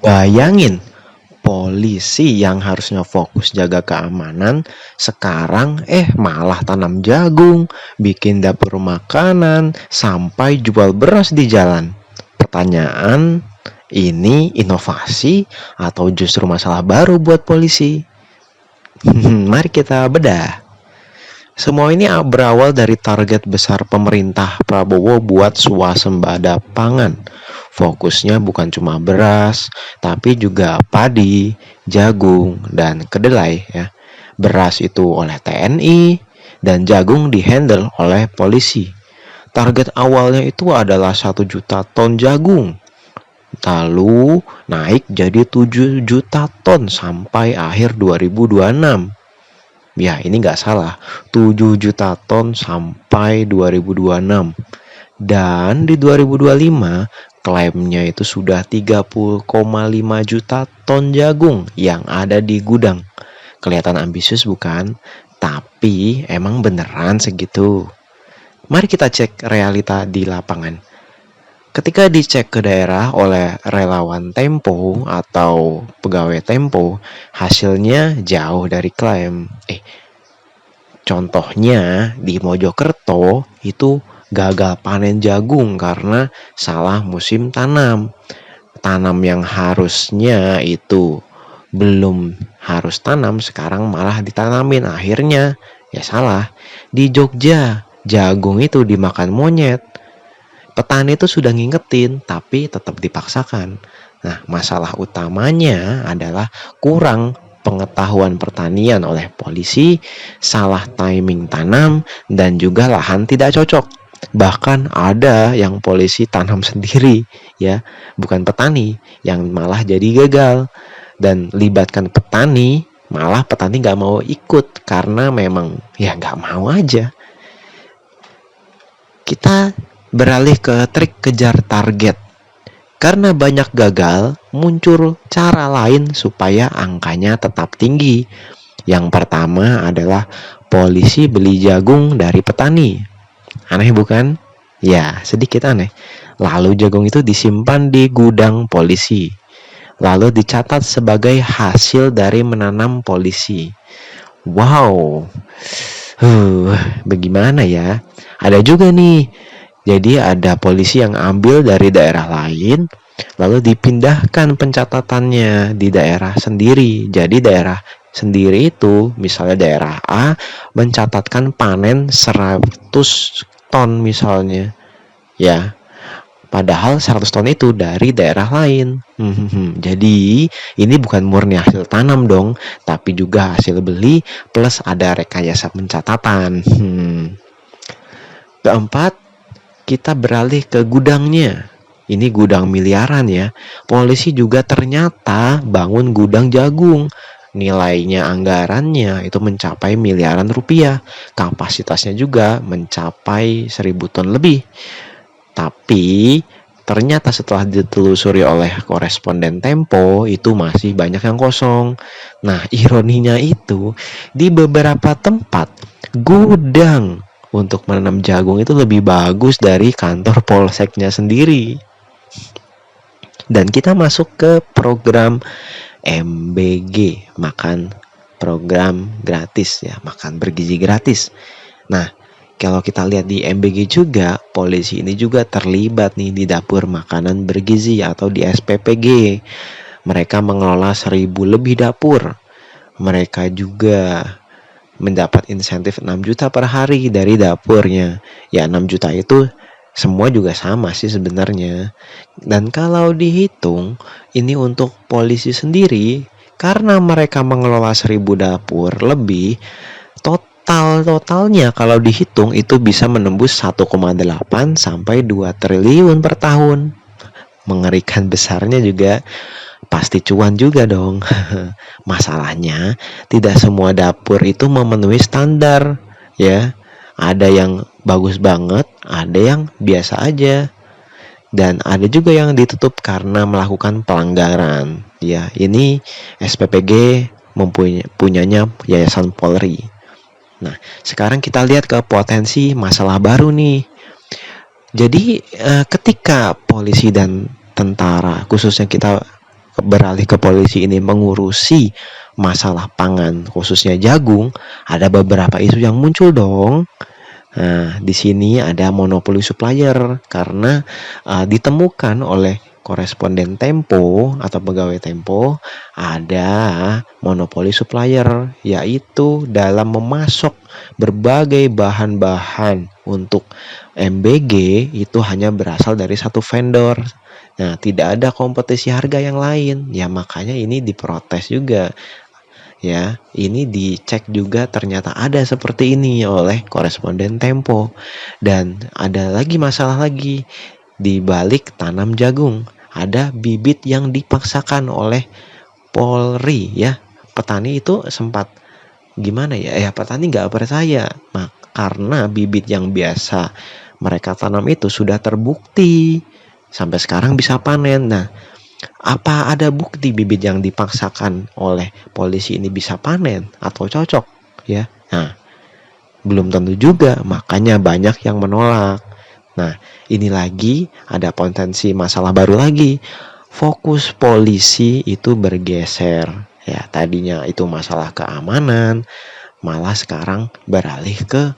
Bayangin, polisi yang harusnya fokus jaga keamanan, sekarang malah tanam jagung, bikin dapur makanan, sampai jual beras di jalan. Pertanyaan, ini inovasi atau justru masalah baru buat polisi? Mari kita bedah. Semua ini berawal dari target besar pemerintah Prabowo buat swasembada pangan. Fokusnya bukan cuma beras, tapi juga padi, jagung, dan kedelai ya. Beras itu oleh TNI dan jagung dihandle oleh polisi. Target awalnya itu adalah 1 juta ton jagung. Lalu naik jadi 7 juta ton sampai akhir 2026. Ya, ini nggak salah. 7 juta ton sampai 2026. Dan di 2025, klaimnya itu sudah 30,5 juta ton jagung yang ada di gudang. Kelihatan ambisius bukan? Tapi emang beneran segitu? Mari kita cek realita di lapangan. Ketika dicek ke daerah oleh relawan Tempo atau pegawai Tempo, hasilnya jauh dari klaim. Contohnya di Mojokerto itu gagal panen jagung karena salah musim tanam. Tanam yang harusnya itu belum harus tanam, sekarang malah ditanamin. Akhirnya ya salah. Di Jogja, jagung itu dimakan monyet. Petani itu sudah ngingetin, tapi tetap dipaksakan. Nah, masalah utamanya adalah kurang pengetahuan pertanian oleh polisi, salah timing tanam, dan juga lahan tidak cocok. Bahkan ada yang polisi tanam sendiri, ya, bukan petani, yang malah jadi gagal. Dan libatkan petani, malah petani nggak mau ikut karena memang ya nggak mau aja. Kita beralih ke trik kejar target. Karena banyak gagal, muncul cara lain supaya angkanya tetap tinggi. Yang pertama adalah polisi beli jagung dari petani. Aneh bukan? Ya, sedikit aneh. Lalu jagung itu disimpan di gudang polisi. Lalu dicatat sebagai hasil dari menanam polisi. Wow. Bagaimana ya? Ada juga nih. Jadi ada polisi yang ambil dari daerah lain, lalu dipindahkan pencatatannya di daerah sendiri. Jadi daerah sendiri itu, misalnya daerah A, mencatatkan panen 100 ton misalnya. Ya, padahal 100 ton itu dari daerah lain. Jadi ini bukan murni hasil tanam dong, tapi juga hasil beli plus ada rekayasa pencatatan. Keempat, kita beralih ke gudangnya. Ini gudang miliaran ya. Polisi juga ternyata bangun gudang jagung. Nilainya anggarannya itu mencapai miliaran rupiah. Kapasitasnya juga mencapai 1.000 ton lebih. Tapi ternyata setelah ditelusuri oleh koresponden Tempo itu masih banyak yang kosong. Nah, ironinya itu di beberapa tempat gudang untuk menanam jagung itu lebih bagus dari kantor polseknya sendiri. Dan kita masuk ke program MBG, makan program gratis ya, makan bergizi gratis. Nah, kalau kita lihat di MBG juga, polisi ini juga terlibat nih di dapur makanan bergizi atau di SPPG. Mereka mengelola 1.000 lebih dapur. Mereka juga mendapat insentif 6 juta per hari dari dapurnya. Ya 6 juta itu semua juga sama sih sebenarnya. Dan kalau dihitung, ini untuk polisi sendiri, karena mereka mengelola 1.000 dapur lebih, totalnya kalau dihitung itu bisa menembus 1,8 sampai 2 triliun per tahun. Mengerikan besarnya juga. Pasti cuan juga dong. Masalahnya tidak semua dapur itu memenuhi standar ya. Ada yang bagus banget, ada yang biasa aja. Dan ada juga yang ditutup karena melakukan pelanggaran. Ya, ini SPPG punyanya Yayasan Polri. Nah, sekarang kita lihat ke potensi masalah baru nih. Jadi ketika polisi dan tentara, khususnya kita beralih ke polisi ini mengurusi masalah pangan khususnya jagung, ada beberapa isu yang muncul dong. Nah, di sini ada monopoli supplier karena ditemukan oleh koresponden Tempo atau pegawai Tempo ada monopoli supplier, yaitu dalam memasok berbagai bahan-bahan untuk MBG itu hanya berasal dari satu vendor. Nah, tidak ada kompetisi harga yang lain. Ya, makanya ini diprotes juga. Ya, ini dicek juga ternyata ada seperti ini oleh koresponden Tempo. Dan ada lagi masalah lagi di balik tanam jagung. Ada bibit yang dipaksakan oleh Polri ya. Petani itu sempat gimana ya? Ya petani nggak percaya. Nah, karena bibit yang biasa mereka tanam itu sudah terbukti sampai sekarang bisa panen. Nah, apa ada bukti bibit yang dipaksakan oleh polisi ini bisa panen atau cocok ya? Nah, belum tentu juga, makanya banyak yang menolak. Nah, ini lagi ada potensi masalah baru lagi. Fokus polisi itu bergeser. Ya, tadinya itu masalah keamanan, malah sekarang beralih ke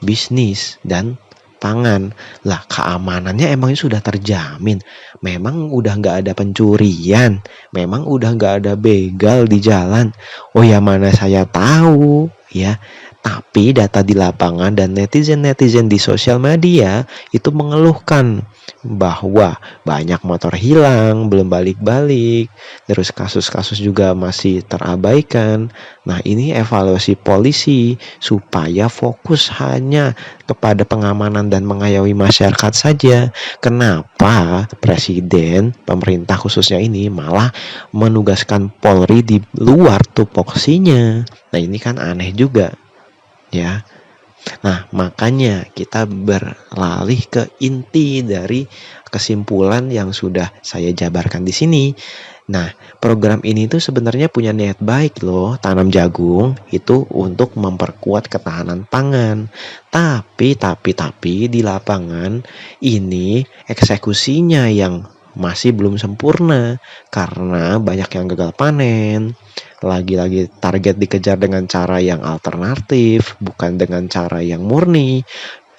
bisnis dan pangan. Lah, keamanannya emang sudah terjamin. Memang udah nggak ada pencurian. Memang udah nggak ada begal di jalan. Oh ya, mana saya tahu ya. Tapi data di lapangan dan netizen-netizen di sosial media itu mengeluhkan bahwa banyak motor hilang, belum balik-balik, terus kasus-kasus juga masih terabaikan. Nah, ini evaluasi polisi supaya fokus hanya kepada pengamanan dan mengayomi masyarakat saja. Kenapa presiden, pemerintah khususnya ini malah menugaskan Polri di luar tupoksinya? Nah, ini kan aneh juga ya. Nah, makanya kita beralih ke inti dari kesimpulan yang sudah saya jabarkan di sini. Nah, program ini tuh sebenarnya punya niat baik loh, tanam jagung itu untuk memperkuat ketahanan pangan. Tapi di lapangan ini eksekusinya yang masih belum sempurna karena banyak yang gagal panen. Lagi-lagi target dikejar dengan cara yang alternatif, bukan dengan cara yang murni.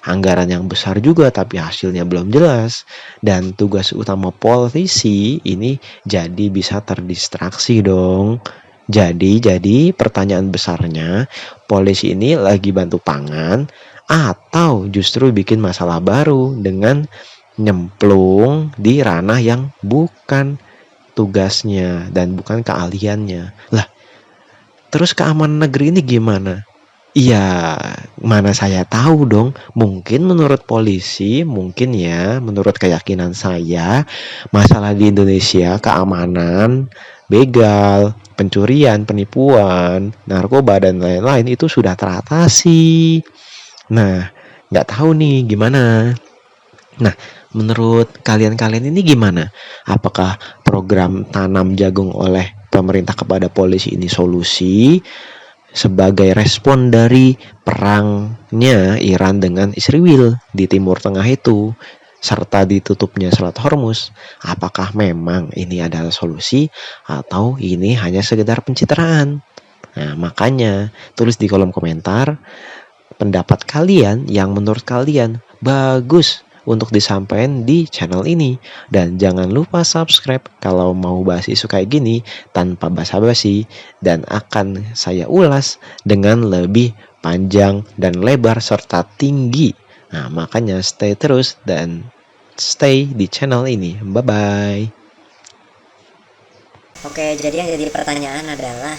Anggaran yang besar juga tapi hasilnya belum jelas. Dan tugas utama polisi ini jadi bisa terdistraksi dong. Jadi pertanyaan besarnya, polisi ini lagi bantu pangan atau justru bikin masalah baru dengan nyemplung di ranah yang bukan tugasnya dan bukan keahliannya. Lah, terus keamanan negeri ini gimana? Iya, mana saya tahu dong. Mungkin menurut polisi, mungkin ya, menurut keyakinan saya, masalah di Indonesia keamanan, begal, pencurian, penipuan, narkoba dan lain-lain itu sudah teratasi. Nah, nggak tahu nih gimana. Nah, menurut kalian-kalian ini gimana? Apakah program tanam jagung oleh pemerintah kepada polisi ini solusi sebagai respon dari perangnya Iran dengan Israel di Timur Tengah itu, serta ditutupnya Selat Hormuz? Apakah memang ini adalah solusi atau ini hanya sekedar pencitraan? Nah, makanya tulis di kolom komentar pendapat kalian yang menurut kalian bagus untuk disampaikan di channel ini. Dan jangan lupa subscribe kalau mau bahas isu kayak gini tanpa basa-basi dan akan saya ulas dengan lebih panjang dan lebar serta tinggi. Nah, makanya stay terus dan stay di channel ini. Bye-bye. Oke, jadi yang jadi pertanyaan adalah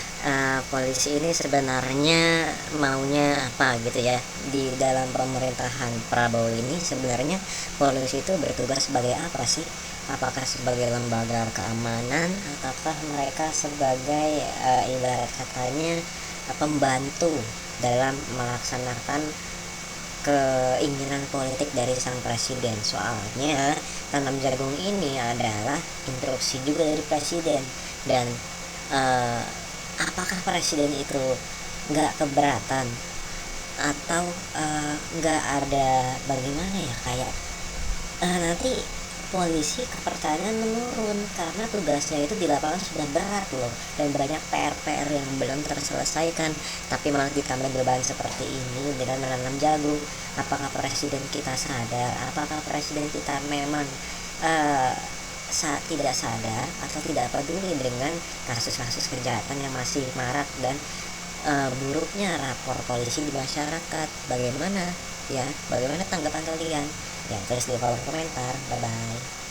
polisi ini sebenarnya maunya apa gitu ya. Di dalam pemerintahan Prabowo ini sebenarnya polisi itu bertugas sebagai apa sih? Apakah sebagai lembaga keamanan ataukah mereka sebagai ibarat katanya pembantu dalam melaksanakan keinginan politik dari sang presiden? Soalnya tanam jagung ini adalah instruksi juga dari presiden. Dan apakah presiden itu nggak keberatan atau nggak ada bagaimana ya, kayak nanti polisi kepercayaan menurun karena tugasnya itu di lapangan sudah berat loh, dan banyak PR-PR yang belum terselesaikan, tapi malah ditambah beban seperti ini dengan menanam jagung. Apakah presiden kita sadar? Apakah presiden kita memang eh, tidak sadar atau tidak peduli dengan kasus-kasus kejahatan yang masih marak dan buruknya rapor polisi di masyarakat? Bagaimana tanggapan kalian? Ya, tulis di kolom komentar. Bye bye.